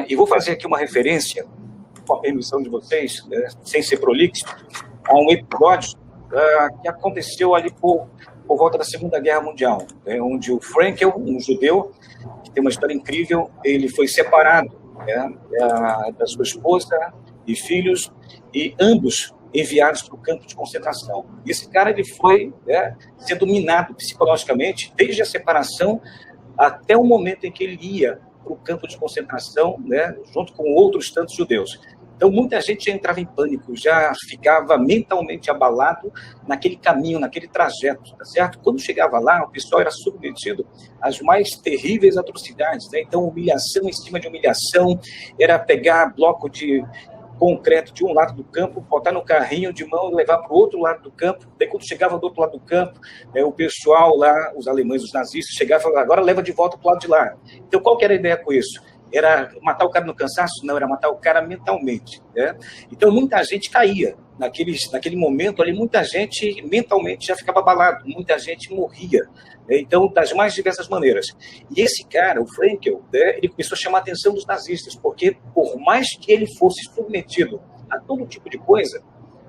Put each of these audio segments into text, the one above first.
E vou fazer aqui uma referência, com a permissão de vocês, né, sem ser prolixo, a um episódio que aconteceu ali por volta da Segunda Guerra Mundial, né, onde o Frankel, um judeu, que tem uma história incrível, ele foi separado, né, da sua esposa e filhos, e ambos enviados para o campo de concentração. E esse cara ele foi, né, sendo minado psicologicamente desde a separação até o momento em que ele ia para o campo de concentração, né, junto com outros tantos judeus. Então, muita gente já entrava em pânico, já ficava mentalmente abalado naquele caminho, naquele trajeto, tá certo? Quando chegava lá, o pessoal era submetido às mais terríveis atrocidades, né? Então, humilhação em cima de humilhação, era pegar bloco de concreto de um lado do campo, botar no carrinho de mão e levar para o outro lado do campo. Daí, quando chegava do outro lado do campo, o pessoal lá, os alemães, os nazistas, chegavam e falavam, agora leva de volta para o lado de lá. Então, qual que era a ideia com isso? Era matar o cara no cansaço? Não, era matar o cara mentalmente, né? Então, muita gente caía. Naquele momento ali, muita gente mentalmente já ficava abalado, muita gente morria, né? Então, das mais diversas maneiras. E esse cara, o Frankel, né, ele começou a chamar a atenção dos nazistas, porque por mais que ele fosse submetido a todo tipo de coisa,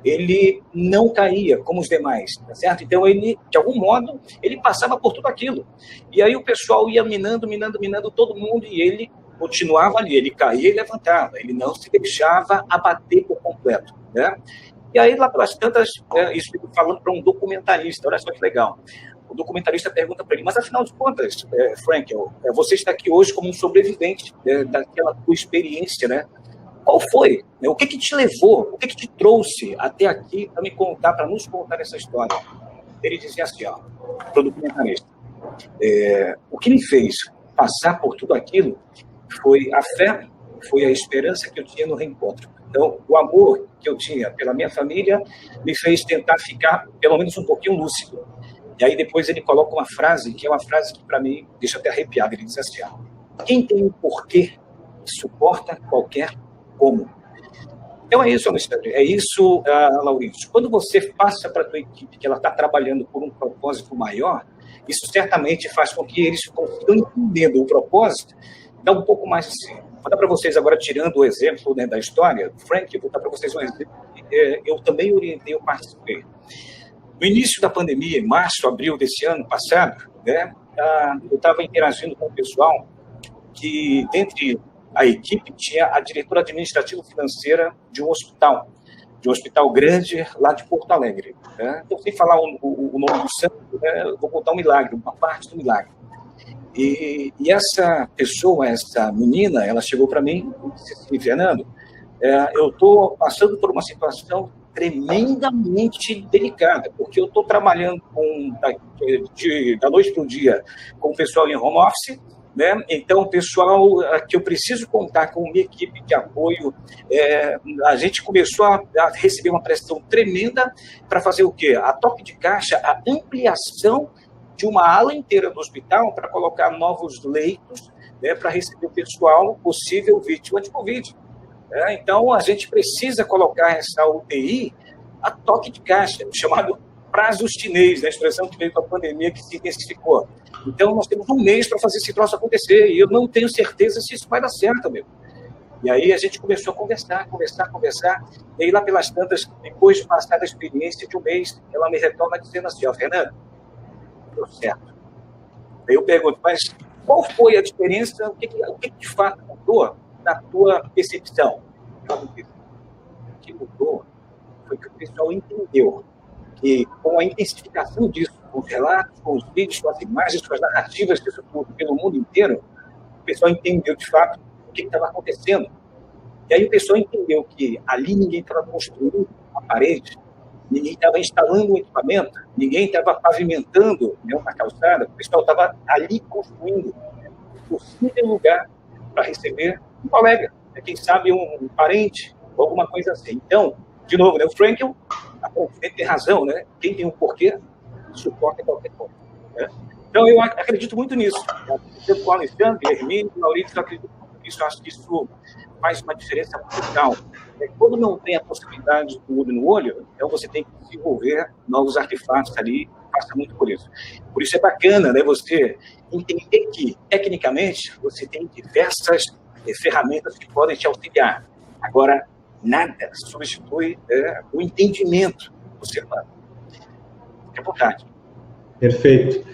ele não caía como os demais, tá certo? Então, ele, de algum modo, ele passava por tudo aquilo. E aí o pessoal ia minando todo mundo, e ele continuava ali, ele caía e levantava, ele não se deixava abater por completo, né? E aí, lá pelas tantas, isso fico falando para um documentarista, olha só que legal. O documentarista pergunta para ele, mas afinal de contas, Frankel, você está aqui hoje como um sobrevivente daquela tua experiência, né? Qual foi? O que te levou? O que te trouxe até aqui para me contar, para nos contar essa história? Ele dizia assim, ó, para o documentarista, o que me fez passar por tudo aquilo foi a fé, foi a esperança que eu tinha no reencontro. Então, o amor que eu tinha pela minha família me fez tentar ficar, pelo menos, um pouquinho lúcido. E aí, depois, ele coloca uma frase, que é uma frase que, para mim, deixa até arrepiado. Ele diz assim, quem tem um porquê suporta qualquer como. Então, é isso, Alexandre. É isso, Laurito. Quando você passa para a tua equipe que ela está trabalhando por um propósito maior, isso certamente faz com que eles consigam entendendo o propósito, dá um pouco mais assim. Vou dar para vocês agora, tirando o exemplo, né, da história do Frank, vou dar para vocês um exemplo. Eu também orientei, eu participei. No início da pandemia, em março, abril desse ano passado, né, eu estava interagindo com o pessoal que, dentre a equipe, tinha a diretora administrativa-financeira de um hospital grande lá de Porto Alegre. Né? Então, sem falar o nome do santo, né, eu vou contar um milagre, uma parte do milagre. E essa pessoa, essa menina, ela chegou para mim e disse assim, Fernando, eu estou passando por uma situação tremendamente delicada, porque eu estou trabalhando da noite para o dia com o pessoal em home office, né? Então, o pessoal que eu preciso contar com minha equipe de apoio, a gente começou a receber uma pressão tremenda para fazer o quê? A toque de caixa, a ampliação de uma ala inteira do hospital para colocar novos leitos, né, para receber o pessoal possível vítima de Covid. Então, a gente precisa colocar essa UTI a toque de caixa, chamado prazo chinês, a expressão que veio com a pandemia que se intensificou. Então, nós temos um mês para fazer esse troço acontecer, e eu não tenho certeza se isso vai dar certo, meu. E aí a gente começou a conversar, e aí lá pelas tantas, depois de passar a experiência de um mês, ela me retorna dizendo assim, Fernando, deu certo. Aí eu pergunto, mas qual foi a diferença, o que de fato mudou na tua percepção? O que mudou foi que o pessoal entendeu que, com a intensificação disso, com os relatos, com os vídeos, com as imagens, com as narrativas disso tudo pelo mundo inteiro, o pessoal entendeu, de fato, o que estava acontecendo. E aí o pessoal entendeu que ali ninguém estava construindo a parede, ninguém estava instalando um equipamento, ninguém estava pavimentando, né, uma calçada, o pessoal estava ali construindo um possível lugar para receber um colega, né, quem sabe um parente, ou alguma coisa assim. Então, de novo, né, o Frankel tem razão, né? Quem tem um porquê, suporta qualquer coisa. Né? Então, eu acredito muito nisso. Eu com o Alexandre, Hermínio, Maurício, eu acredito muito nisso. Eu acho que isso faz uma diferença brutal. Quando não tem a possibilidade do olho no olho, então você tem que desenvolver novos artefatos ali, passa muito por isso. Por isso é bacana, né, você entender que, tecnicamente, você tem diversas ferramentas que podem te auxiliar. Agora, nada substitui o entendimento do ser humano. É importante. Perfeito.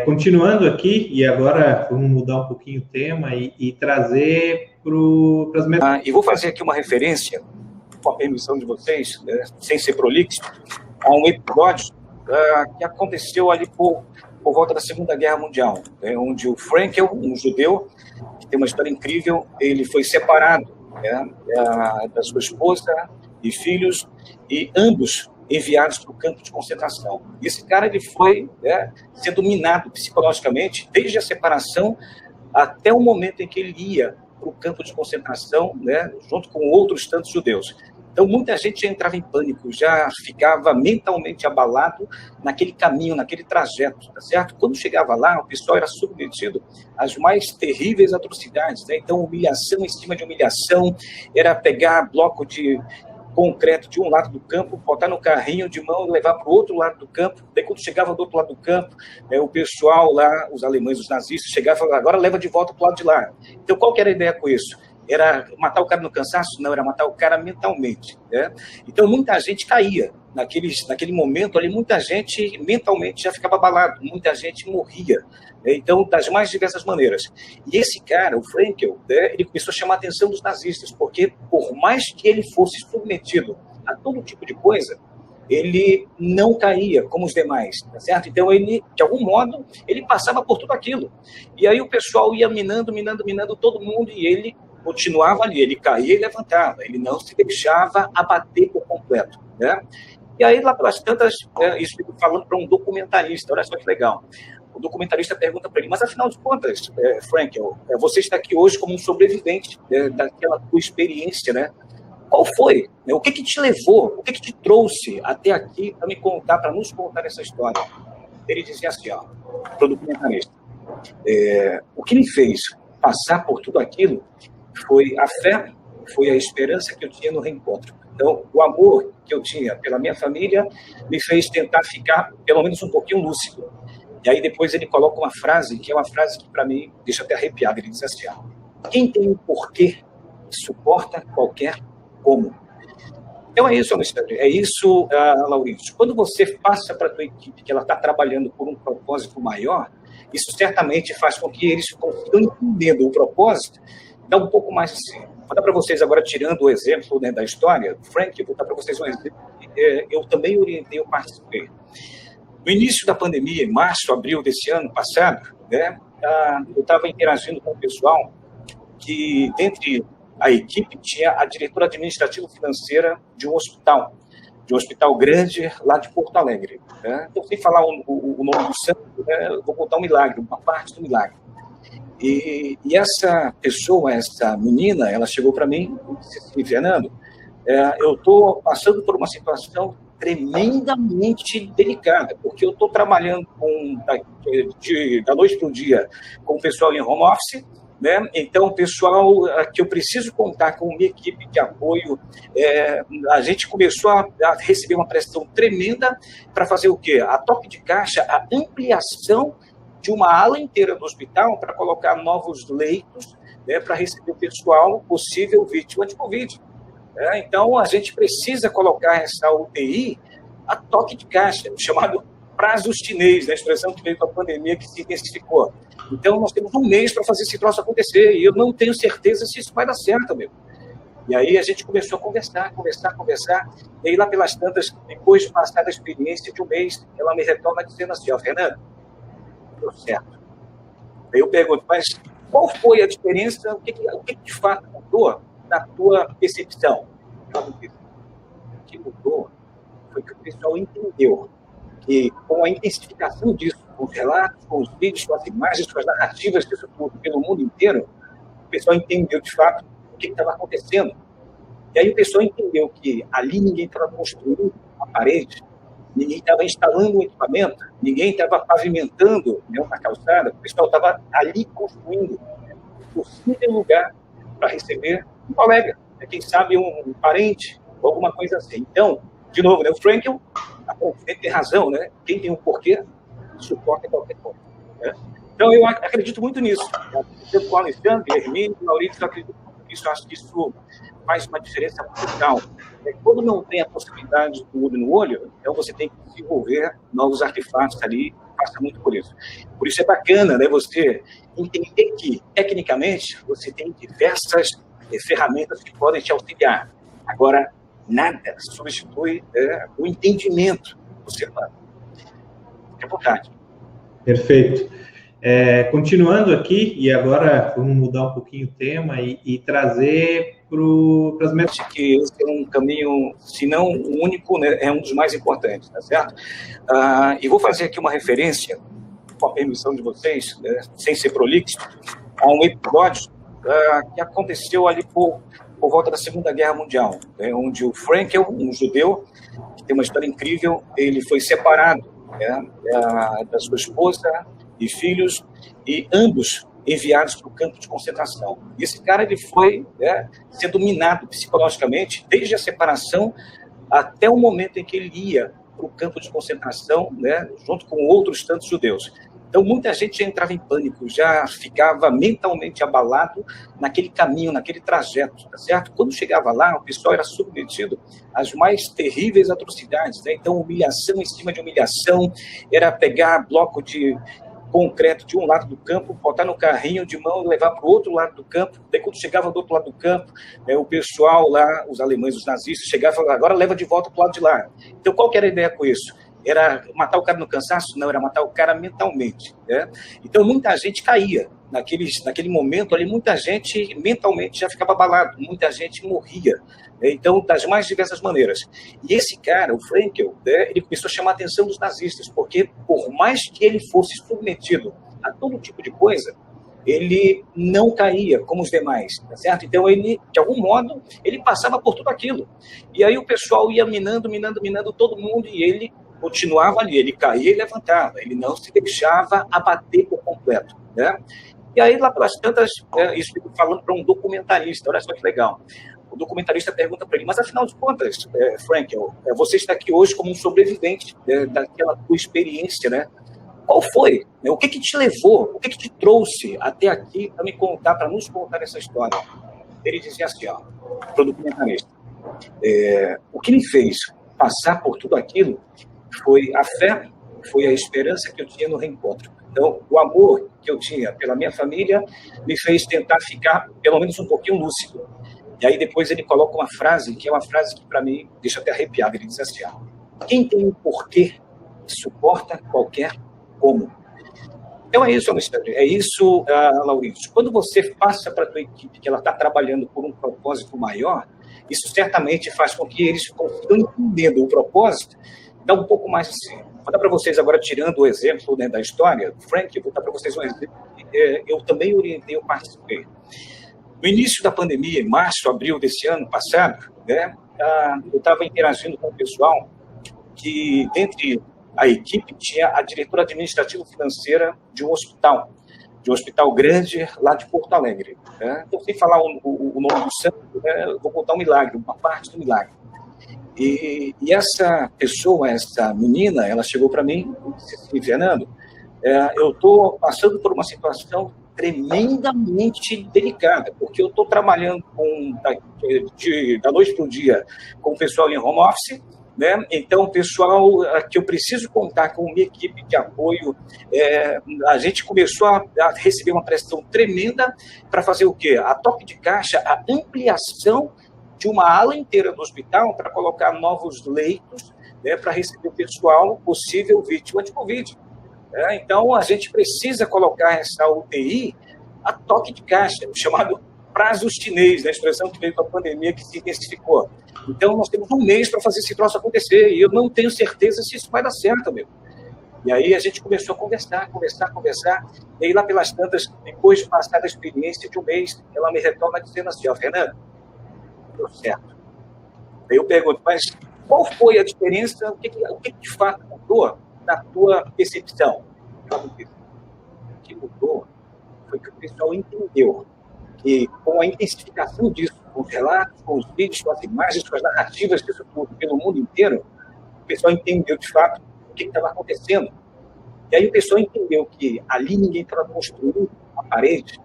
Continuando aqui, e agora vamos mudar um pouquinho o tema e trazer para as e vou fazer aqui uma referência, com a permissão de vocês, sem ser prolixo, a um episódio que aconteceu ali por volta da Segunda Guerra Mundial, onde o Frankel, um judeu, que tem uma história incrível, ele foi separado da sua esposa e filhos, e ambos enviados para o campo de concentração. E esse cara ele foi sendo minado psicologicamente desde a separação até o momento em que ele ia para o campo de concentração, junto com outros tantos judeus. Então, muita gente já entrava em pânico, já ficava mentalmente abalado naquele caminho, naquele trajeto, tá certo? Quando chegava lá, o pessoal era submetido às mais terríveis atrocidades, né? Então, humilhação em cima de humilhação, era pegar bloco de concreto de um lado do campo, botar no carrinho de mão e levar para o outro lado do campo. Daí, quando chegava do outro lado do campo, o pessoal lá, os alemães, os nazistas, chegavam e falavam, agora leva de volta para o lado de lá. Então, qual que era a ideia com isso? Era matar o cara no cansaço? Não, era matar o cara mentalmente. Então, muita gente caía. Naquele momento ali, muita gente mentalmente já ficava abalado, muita gente morria. Então, das mais diversas maneiras. E esse cara, o Frankel, ele começou a chamar a atenção dos nazistas, porque por mais que ele fosse submetido a todo tipo de coisa, ele não caía como os demais, tá certo? Então, ele, de algum modo, ele passava por tudo aquilo. E aí o pessoal ia minando todo mundo, e ele continuava ali, ele caía e levantava, ele não se deixava abater por completo, E aí, lá pelas tantas, isso eu falando para um documentarista, olha só que legal. O documentarista pergunta para ele, mas afinal de contas, Frankel, você está aqui hoje como um sobrevivente daquela tua experiência, né? Qual foi? O que te levou? O que te trouxe até aqui para me contar, para nos contar essa história? Ele dizia assim, para o documentarista, o que me fez passar por tudo aquilo foi a fé, foi a esperança que eu tinha no reencontro. Então, o amor que eu tinha pela minha família me fez tentar ficar, pelo menos, um pouquinho lúcido. E aí, depois, ele coloca uma frase, que é uma frase que, para mim, deixa até arrepiado. Ele diz assim, quem tem um porquê suporta qualquer como. Então, é isso, Alexandre. É isso, Lauríncio. Quando você passa para a tua equipe que ela está trabalhando por um propósito maior, isso certamente faz com que eles consigam entendendo o propósito, dá um pouco mais assim. Vou dar para vocês agora, tirando o exemplo da história do Frank, vou dar para vocês um exemplo que eu também orientei, eu participei. No início da pandemia, em março, abril desse ano passado, eu estava interagindo com o pessoal que, dentre a equipe, tinha a diretora administrativa-financeira de um hospital grande lá de Porto Alegre. Então, sem falar o nome do santo, eu vou contar um milagre, uma parte do milagre. E essa pessoa, essa menina, ela chegou para mim e disse assim, Fernando, eu estou passando por uma situação tremendamente delicada, porque eu estou trabalhando da noite para o dia com o pessoal em home office, Então, pessoal, que eu preciso contar com minha equipe de apoio, a gente começou a receber uma pressão tremenda para fazer o quê? A toque de caixa, a ampliação de uma ala inteira do hospital para colocar novos leitos, para receber o pessoal possível vítima de Covid. Então, a gente precisa colocar essa UTI a toque de caixa, chamado prazo chinês, a expressão que veio com a pandemia que se intensificou. Então, nós temos um mês para fazer esse troço acontecer, e eu não tenho certeza se isso vai dar certo, meu. E aí a gente começou a conversar, e aí lá pelas tantas, depois de passar da experiência de um mês, ela me retorna dizendo assim, Fernando, deu certo. Aí eu pergunto, mas qual foi a diferença, o que de fato mudou na tua percepção? Ela me disse, o que mudou foi que o pessoal entendeu que com a intensificação disso, com os relatos, com os vídeos, com as imagens, com as narrativas disso tudo pelo mundo inteiro, o pessoal entendeu de fato o que estava acontecendo. E aí o pessoal entendeu que ali ninguém estava construindo a parede, ninguém estava instalando um equipamento, ninguém estava pavimentando uma calçada, o pessoal estava ali construindo um possível lugar para receber um colega, quem sabe um parente, ou alguma coisa assim. Então, de novo, o Frankel tem razão, quem tem um porquê suporta qualquer coisa. Então, eu acredito muito nisso. Eu com o Alexandre, Hermínio, Maurício, eu acredito muito nisso. Eu acho que isso faz uma diferença brutal. Quando não tem a possibilidade do olho no olho, então você tem que desenvolver novos artefatos ali, passa muito por isso. Por isso é bacana, né, você entender que, tecnicamente, você tem diversas ferramentas que podem te auxiliar. Agora, nada substitui o entendimento do ser humano. Fique à vontade. Perfeito. Continuando aqui, e agora vamos mudar um pouquinho o tema e trazer para as metas. Que esse é um caminho, se não o único, né, é um dos mais importantes, tá certo? E vou fazer aqui uma referência, com a permissão de vocês, né, sem ser prolixo, a um episódio que aconteceu ali por volta da Segunda Guerra Mundial, né, onde o Frankel, um judeu, que tem uma história incrível, ele foi separado, né, da sua esposa e filhos, e ambos enviados para o campo de concentração. E esse cara ele foi, né, sendo minado psicologicamente desde a separação até o momento em que ele ia para o campo de concentração, né, junto com outros tantos judeus. Então, muita gente já entrava em pânico, já ficava mentalmente abalado naquele caminho, naquele trajeto, tá certo? Quando chegava lá, o pessoal era submetido às mais terríveis atrocidades, né? Então, humilhação em cima de humilhação, era pegar bloco de concreto de um lado do campo, botar no carrinho de mão e levar para o outro lado do campo. Daí, quando chegava do outro lado do campo, o pessoal lá, os alemães, os nazistas, chegavam e falavam, agora leva de volta para o lado de lá. Então, qual que era a ideia com isso? Era matar o cara no cansaço? Não, era matar o cara mentalmente, né? Então, muita gente caía. Naquele momento ali, muita gente mentalmente já ficava abalado, muita gente morria. Então, das mais diversas maneiras. E esse cara, o Frankel, né, ele começou a chamar a atenção dos nazistas, porque por mais que ele fosse submetido a todo tipo de coisa, ele não caía como os demais, tá certo? Então, ele, de algum modo, ele passava por tudo aquilo. E aí o pessoal ia minando todo mundo, e ele continuava ali, ele caía e levantava, ele não se deixava abater por completo, né? E aí, lá pelas tantas, isso eu falando para um documentarista, olha só que legal. O documentarista pergunta para ele, mas afinal de contas, Frankel, você está aqui hoje como um sobrevivente daquela tua experiência, né? Qual foi? O que te levou? O que te trouxe até aqui para me contar, para nos contar essa história? Ele dizia assim, ó, para o documentarista, o que me fez passar por tudo aquilo foi a fé, foi a esperança que eu tinha no reencontro. Então, o amor que eu tinha pela minha família me fez tentar ficar, pelo menos, um pouquinho lúcido. E aí, depois, ele coloca uma frase, que é uma frase que, para mim, deixa até arrepiado. Ele diz assim, quem tem um porquê suporta qualquer como. Então, é isso, Alexandre. É isso, Lauríncio. Quando você passa para a tua equipe que ela está trabalhando por um propósito maior, isso certamente faz com que eles consigam entender o propósito, dá um pouco mais assim. Vou dar para vocês agora, tirando o exemplo, né, da história do Frank, vou dar para vocês um exemplo. Eu também orientei, eu participei. No início da pandemia, em março, abril desse ano passado, né, eu estava interagindo com o pessoal que, dentre a equipe, tinha a diretora administrativa-financeira de um hospital grande lá de Porto Alegre. Né? Então, sem falar o nome do santo, né, eu vou contar um milagre, uma parte do milagre. E essa pessoa, essa menina, ela chegou para mim e disse assim, Fernando, eu estou passando por uma situação tremendamente delicada, porque eu estou trabalhando da noite para o dia com o pessoal em home office, né? Então, o pessoal que eu preciso contar com minha equipe de apoio, a gente começou a receber uma pressão tremenda para fazer o quê? A toque de caixa, a ampliação de uma ala inteira do hospital para colocar novos leitos, né, para receber o pessoal possível vítima de Covid. Então, a gente precisa colocar essa UTI a toque de caixa, o chamado prazo chinês, né, a expressão que veio com a pandemia que se intensificou. Então, nós temos um mês para fazer esse troço acontecer, e eu não tenho certeza se isso vai dar certo, meu. E aí a gente começou a conversar, e aí lá pelas tantas, depois de passar a experiência de um mês, ela me retorna dizendo assim, Fernando, deu certo. Aí eu pergunto, mas qual foi a diferença, o que de fato mudou na tua percepção? O que mudou foi que o pessoal entendeu que com a intensificação disso, com os relatos, com os vídeos, com as imagens, com as narrativas disso tudo pelo mundo inteiro, o pessoal entendeu de fato o que estava acontecendo. E aí o pessoal entendeu que ali ninguém estava construindo a parede,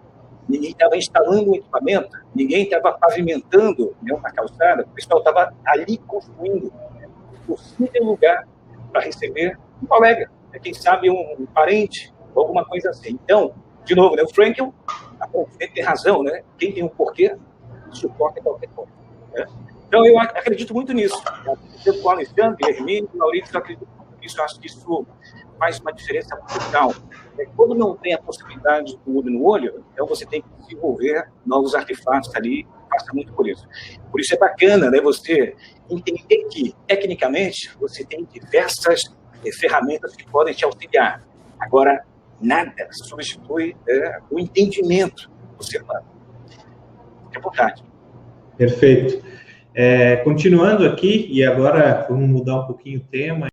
ninguém estava instalando um equipamento, ninguém estava pavimentando, né, uma calçada, o pessoal estava ali construindo um possível lugar para receber um colega, né, quem sabe um parente, ou alguma coisa assim. Então, de novo, né, o Frankl tem razão, né? Quem tem um porquê, suporta qualquer coisa. Né? Então, eu acredito muito nisso. Eu com o Alexandre, Hermínio, Maurício, eu acredito muito nisso. Eu acho que isso faz uma diferença brutal. Quando não tem a possibilidade do olho no olho, então você tem que desenvolver novos artefatos ali, passa muito por isso. Por isso é bacana, né, você entender que, tecnicamente, você tem diversas ferramentas que podem te auxiliar. Agora, nada substitui o entendimento do ser humano. Fique à vontade. Perfeito. Continuando aqui, e agora vamos mudar um pouquinho o tema.